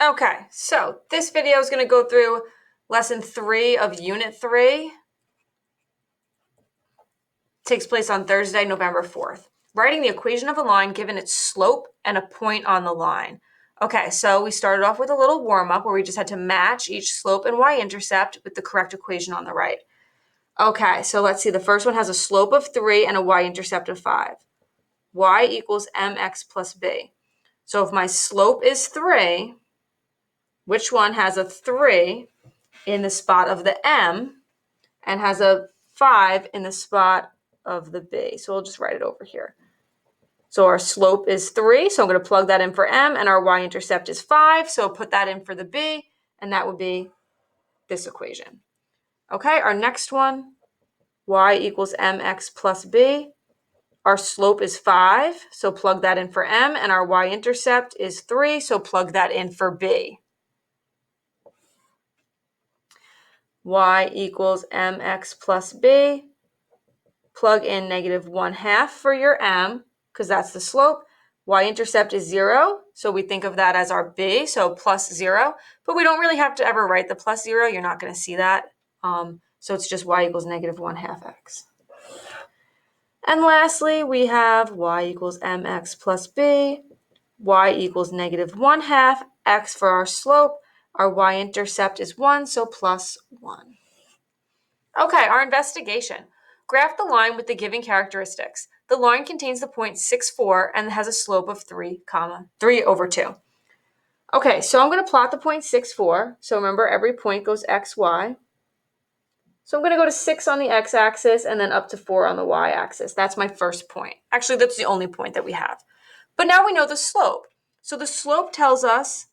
Okay, so this video is going to go through lesson 3 of unit 3. Takes place on Thursday, November 4th. Writing the equation of a line given its slope and a point on the line. Okay, so we started off with a little warm-up where we just had to match each slope and y-intercept with the correct equation on the right. Okay, so let's see. The first one has a slope of 3 and a y-intercept of 5. Y equals mx plus b. So if my slope is 3, which one has a 3 in the spot of the m and has a 5 in the spot of the b? So we'll just write it over here. So our slope is 3, so I'm going to plug that in for m, and our y-intercept is 5, so put that in for the b, and that would be this equation. Okay, our next one, y equals mx plus b. Our slope is 5, so plug that in for m, and our y-intercept is 3, so plug that in for b. Y equals mx plus b. Plug in negative 1/2 for your m, because that's the slope. Y-intercept is 0, so we think of that as our b, so plus 0. But we don't really have to ever write the plus 0. You're not going to see that. So it's just y equals negative 1/2 x. And lastly, we have y equals mx plus b. Y equals negative 1/2 x for our slope. Our y-intercept is 1, so plus 1. Okay, our investigation. Graph the line with the given characteristics. The line contains the point 6,4 and has a slope of 3 over 2. Okay, so I'm going to plot the point 6,4. So remember, every point goes x, y. So I'm going to go to 6 on the x-axis and then up to 4 on the y-axis. That's my first point. Actually, that's the only point that we have. But now we know the slope. So the slope tells us,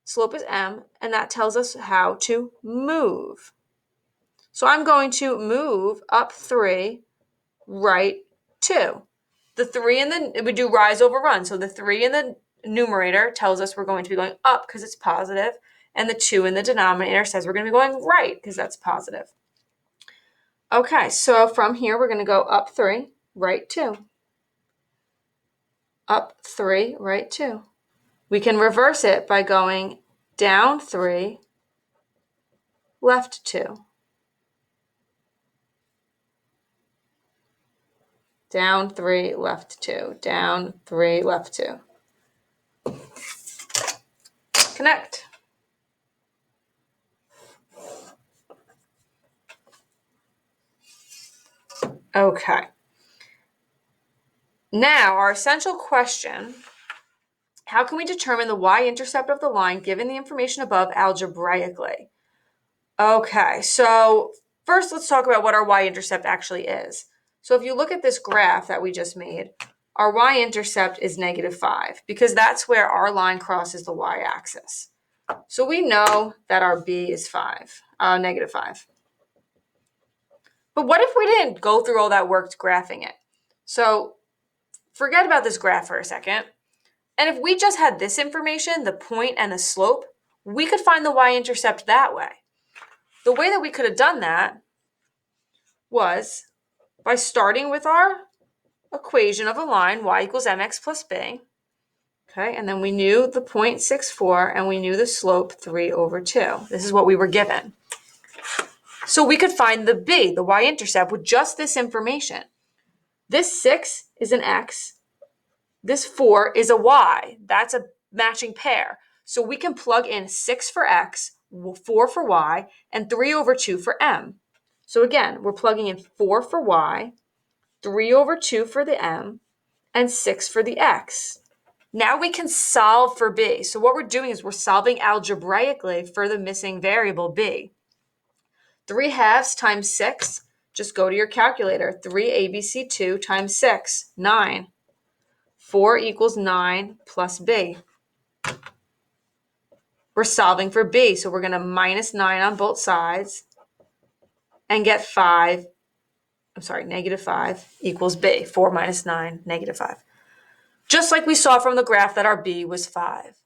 slope is m, and that tells us how to move. So I'm going to move up 3, right 2. The 3 we do rise over run. So the 3 in the numerator tells us we're going to be going up because it's positive, and the 2 in the denominator says we're going to be going right because that's positive. Okay, so from here we're going to go up 3, right 2. Up 3, right 2. We can reverse it by going down 3, left 2. Down 3, left 2. Down 3, left 2. Connect. Okay. Now, our essential question, how can we determine the y-intercept of the line given the information above algebraically? Okay, so first let's talk about what our y-intercept actually is. So if you look at this graph that we just made, our y-intercept is negative 5 because that's where our line crosses the y-axis. So we know that our b is negative 5. But what if we didn't go through all that work graphing it? So forget about this graph for a second. And if we just had this information, the point and the slope, we could find the y-intercept that way. The way that we could have done that was by starting with our equation of a line, y equals mx plus b. Okay, and then we knew the point 6,4 and we knew the slope 3 over 2. This is what we were given. So we could find the b, the y-intercept, with just this information. This 6 is an x. This 4 is a y. That's a matching pair. So we can plug in 6 for x, 4 for y, and 3 over 2 for m. So again, we're plugging in 4 for y, 3 over 2 for the m, and 6 for the x. Now we can solve for b. So what we're doing is we're solving algebraically for the missing variable b. 3/2 times 6, just go to your calculator. 3ABC2 times 6, 9. 4 equals 9 plus b. We're solving for b, so we're going to minus 9 on both sides and get negative 5 equals b. 4 minus 9, negative 5. Just like we saw from the graph that our b was 5.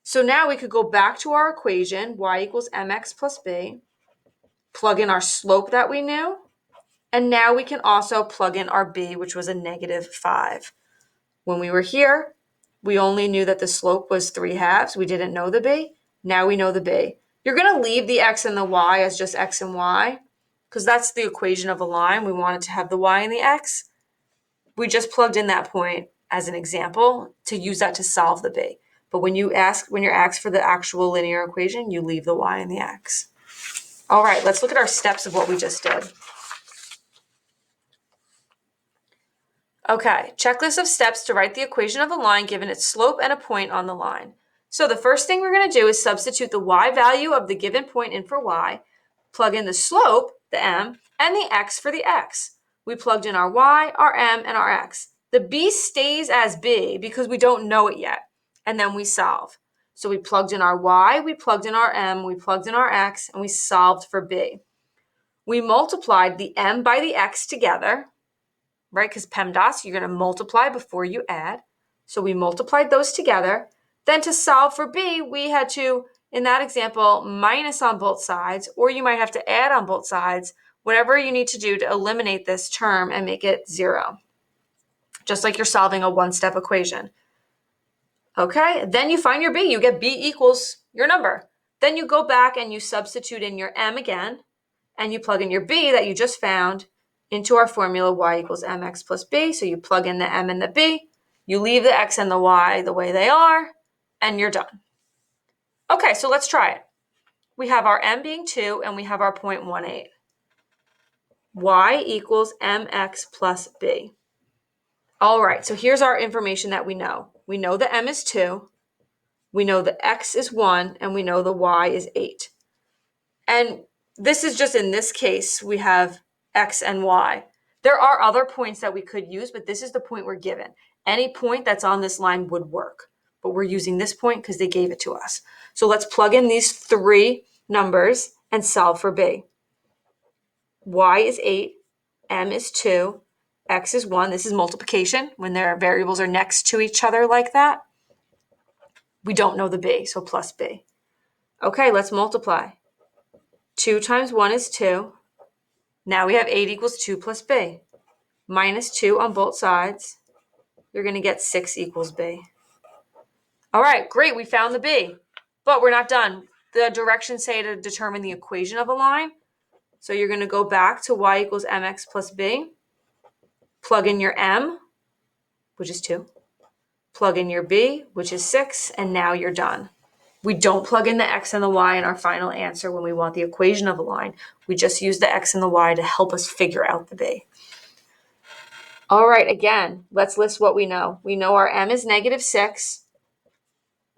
So now we could go back to our equation, y equals mx plus b, plug in our slope that we knew, and now we can also plug in our b, which was a negative 5. When we were here, we only knew that the slope was 3/2. We didn't know the b. Now we know the b. You're going to leave the x and the y as just x and y because that's the equation of a line. We want it to have the y and the x. We just plugged in that point as an example to use that to solve the b. But when you're asked for the actual linear equation, you leave the y and the x. All right, let's look at our steps of what we just did. Okay, checklist of steps to write the equation of a line given its slope and a point on the line. So the first thing we're going to do is substitute the y value of the given point in for y, plug in the slope, the m, and the x for the x. We plugged in our y, our m, and our x. The b stays as b because we don't know it yet, and then we solve. So we plugged in our y, we plugged in our m, we plugged in our x, and we solved for b. We multiplied the m by the x together, right? Because PEMDAS, you're going to multiply before you add. So we multiplied those together. Then to solve for b, we had to, in that example, minus on both sides, or you might have to add on both sides, whatever you need to do to eliminate this term and make it 0. Just like you're solving a one-step equation. Okay, then you find your b. You get b equals your number. Then you go back and you substitute in your m again, and you plug in your b that you just found into our formula y equals mx plus b. So you plug in the m and the b, you leave the x and the y the way they are, and you're done. Okay, so let's try it. We have our m being 2, and we have our 0.18. Y equals mx plus b. All right, so here's our information that we know. We know the m is 2, we know the x is 1, and we know the y is 8. And this is just in this case, we have x and y. There are other points that we could use, but this is the point we're given. Any point that's on this line would work, but we're using this point because they gave it to us. So let's plug in these 3 numbers and solve for b. Y is 8, m is 2, x is 1. This is multiplication when their variables are next to each other like that. We don't know the b, so plus b. Okay, let's multiply. 2 times 1 is 2. Now we have 8 equals 2 plus b. Minus 2 on both sides. You're going to get 6 equals b. All right, great. We found the b. But we're not done. The directions say to determine the equation of a line. So you're going to go back to y equals mx plus b. Plug in your m, which is 2. Plug in your b, which is 6. And now you're done. We don't plug in the x and the y in our final answer when we want the equation of a line. We just use the x and the y to help us figure out the b. All right, again, let's list what we know. We know our m is negative 6.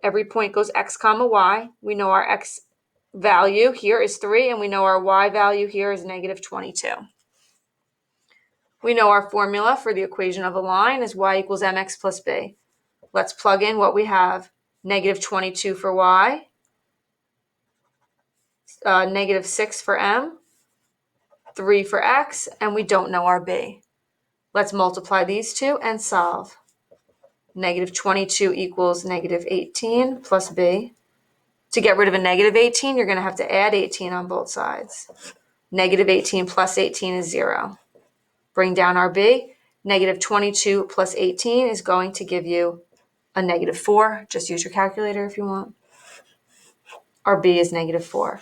Every point goes x comma y. We know our x value here is 3, and we know our y value here is negative 22. We know our formula for the equation of a line is y equals mx plus b. Let's plug in what we have. Negative 22 for y, negative 6 for m, 3 for x, and we don't know our b. Let's multiply these two and solve. Negative 22 equals negative 18 plus b. To get rid of a negative 18, you're going to have to add 18 on both sides. Negative 18 plus 18 is 0. Bring down our b. Negative 22 plus 18 is going to give you a negative 4. Just use your calculator if you want. Our b is negative 4.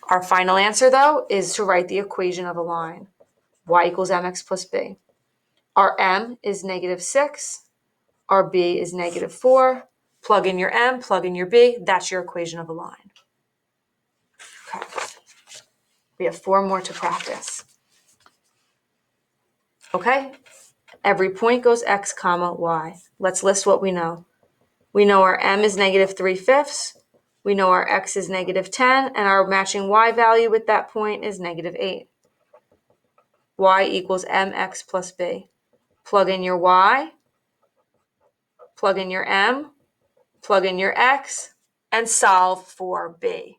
Our final answer, though, is to write the equation of a line. Y equals mx plus b. Our m is negative 6. Our b is negative 4. Plug in your m, plug in your b. That's your equation of a line. Okay. We have 4 more to practice. Okay. Every point goes x comma y. Let's list what we know. We know our m is negative 3/5. We know our x is negative 10, and our matching y value with that point is negative 8. Y equals mx plus b. Plug in your y, plug in your m, plug in your x, and solve for b.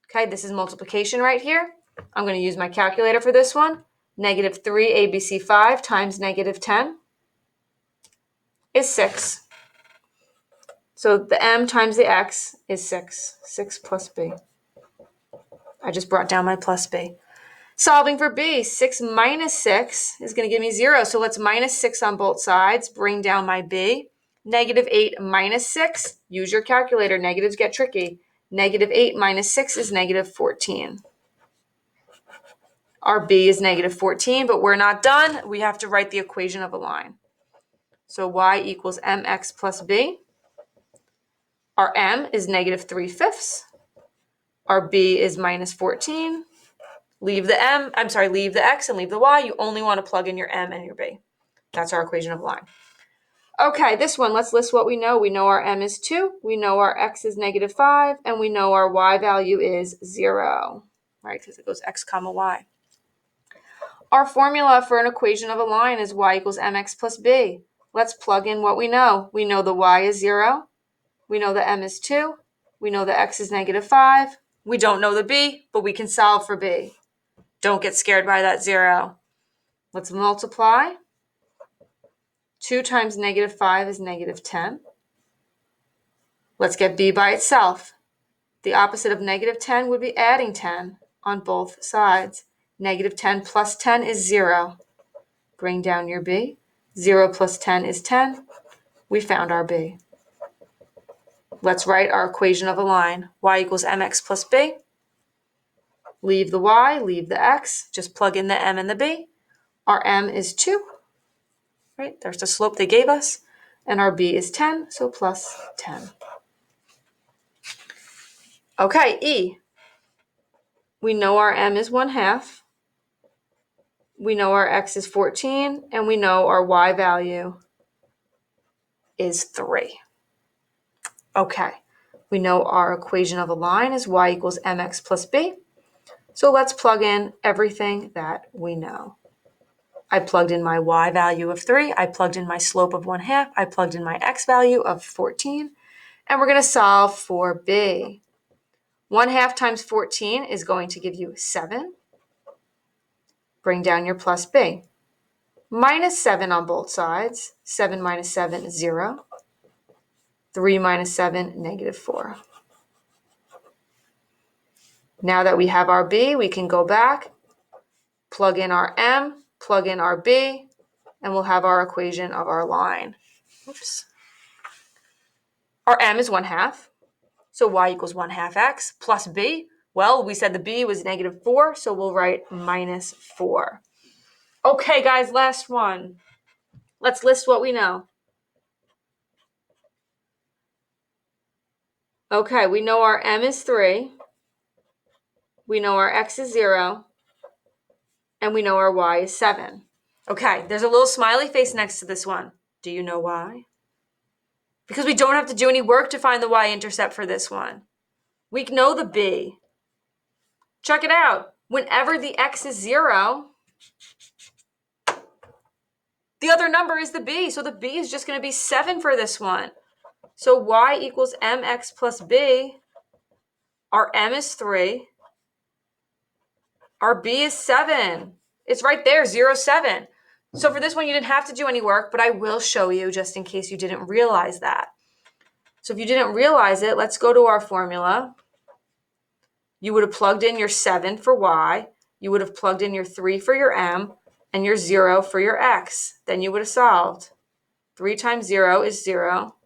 Okay, this is multiplication right here. I'm going to use my calculator for this one. Negative 3abc5 times negative 10 is 6. So the m times the x is 6. 6 plus b. I just brought down my plus b. Solving for b, 6 minus 6 is going to give me 0. So let's minus 6 on both sides, bring down my b. Negative 8 minus 6. Use your calculator. Negatives get tricky. Negative 8 minus 6 is negative 14. Our b is negative 14, but we're not done. We have to write the equation of a line. So y equals mx plus b. Our m is negative 3/5. Our b is minus 14. Leave the x and leave the y. You only want to plug in your m and your b. That's our equation of a line. Okay, this one, let's list what we know. We know our m is 2, we know our x is negative 5, and we know our y value is 0, right? Because it goes x comma y. Our formula for an equation of a line is y equals mx plus b. Let's plug in what we know. We know the y is 0. We know the m is 2. We know the x is negative 5. We don't know the b, but we can solve for b. Don't get scared by that 0. Let's multiply. 2 times negative 5 is negative 10. Let's get b by itself. The opposite of negative 10 would be adding 10 on both sides. Negative 10 plus 10 is 0. Bring down your b. 0 plus 10 is 10. We found our b. Let's write our equation of a line. Y equals mx plus b. Leave the y, leave the x. Just plug in the m and the b. Our m is 2. Right? There's the slope they gave us. And our b is 10, so plus 10. Okay, E. We know our m is 1/2. We know our x is 14, and we know our y value is 3. Okay, we know our equation of a line is y equals mx plus b. So let's plug in everything that we know. I plugged in my y value of 3. I plugged in my slope of 1/2. I plugged in my x value of 14. And we're going to solve for b. 1/2 times 14 is going to give you 7. Bring down your plus b. Minus 7 on both sides. 7 minus 7 is 0. 3 minus 7, negative 4. Now that we have our b, we can go back, plug in our m, plug in our b, and we'll have our equation of our line. Oops. Our m is 1/2. So y equals 1/2 x plus b. Well, we said the b was negative 4, so we'll write minus 4. Okay, guys, last one. Let's list what we know. Okay, we know our m is 3. We know our x is 0. And we know our y is 7. Okay, there's a little smiley face next to this one. Do you know why? Because we don't have to do any work to find the y-intercept for this one. We know the b. Check it out. Whenever the x is 0, the other number is the b. So the b is just going to be 7 for this one. So y equals mx plus b. Our m is 3. Our b is 7. It's right there, 0, 7. So for this one, you didn't have to do any work, but I will show you just in case you didn't realize that. So if you didn't realize it, let's go to our formula. You would have plugged in your 7 for y. You would have plugged in your 3 for your m and your 0 for your x. Then you would have solved. 3 times 0 is 0.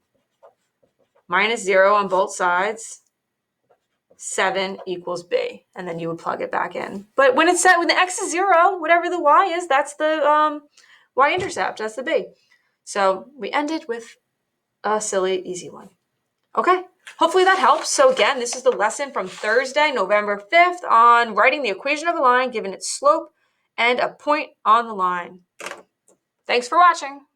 Minus 0 on both sides. 7 equals b. And then you would plug it back in. But when it's set, when the x is 0, whatever the y is, that's the y-intercept. That's the b. So we ended with a silly, easy one. Okay, hopefully that helps. So again, this is the lesson from Thursday, November 5th on writing the equation of a line given its slope and a point on the line. Thanks for watching.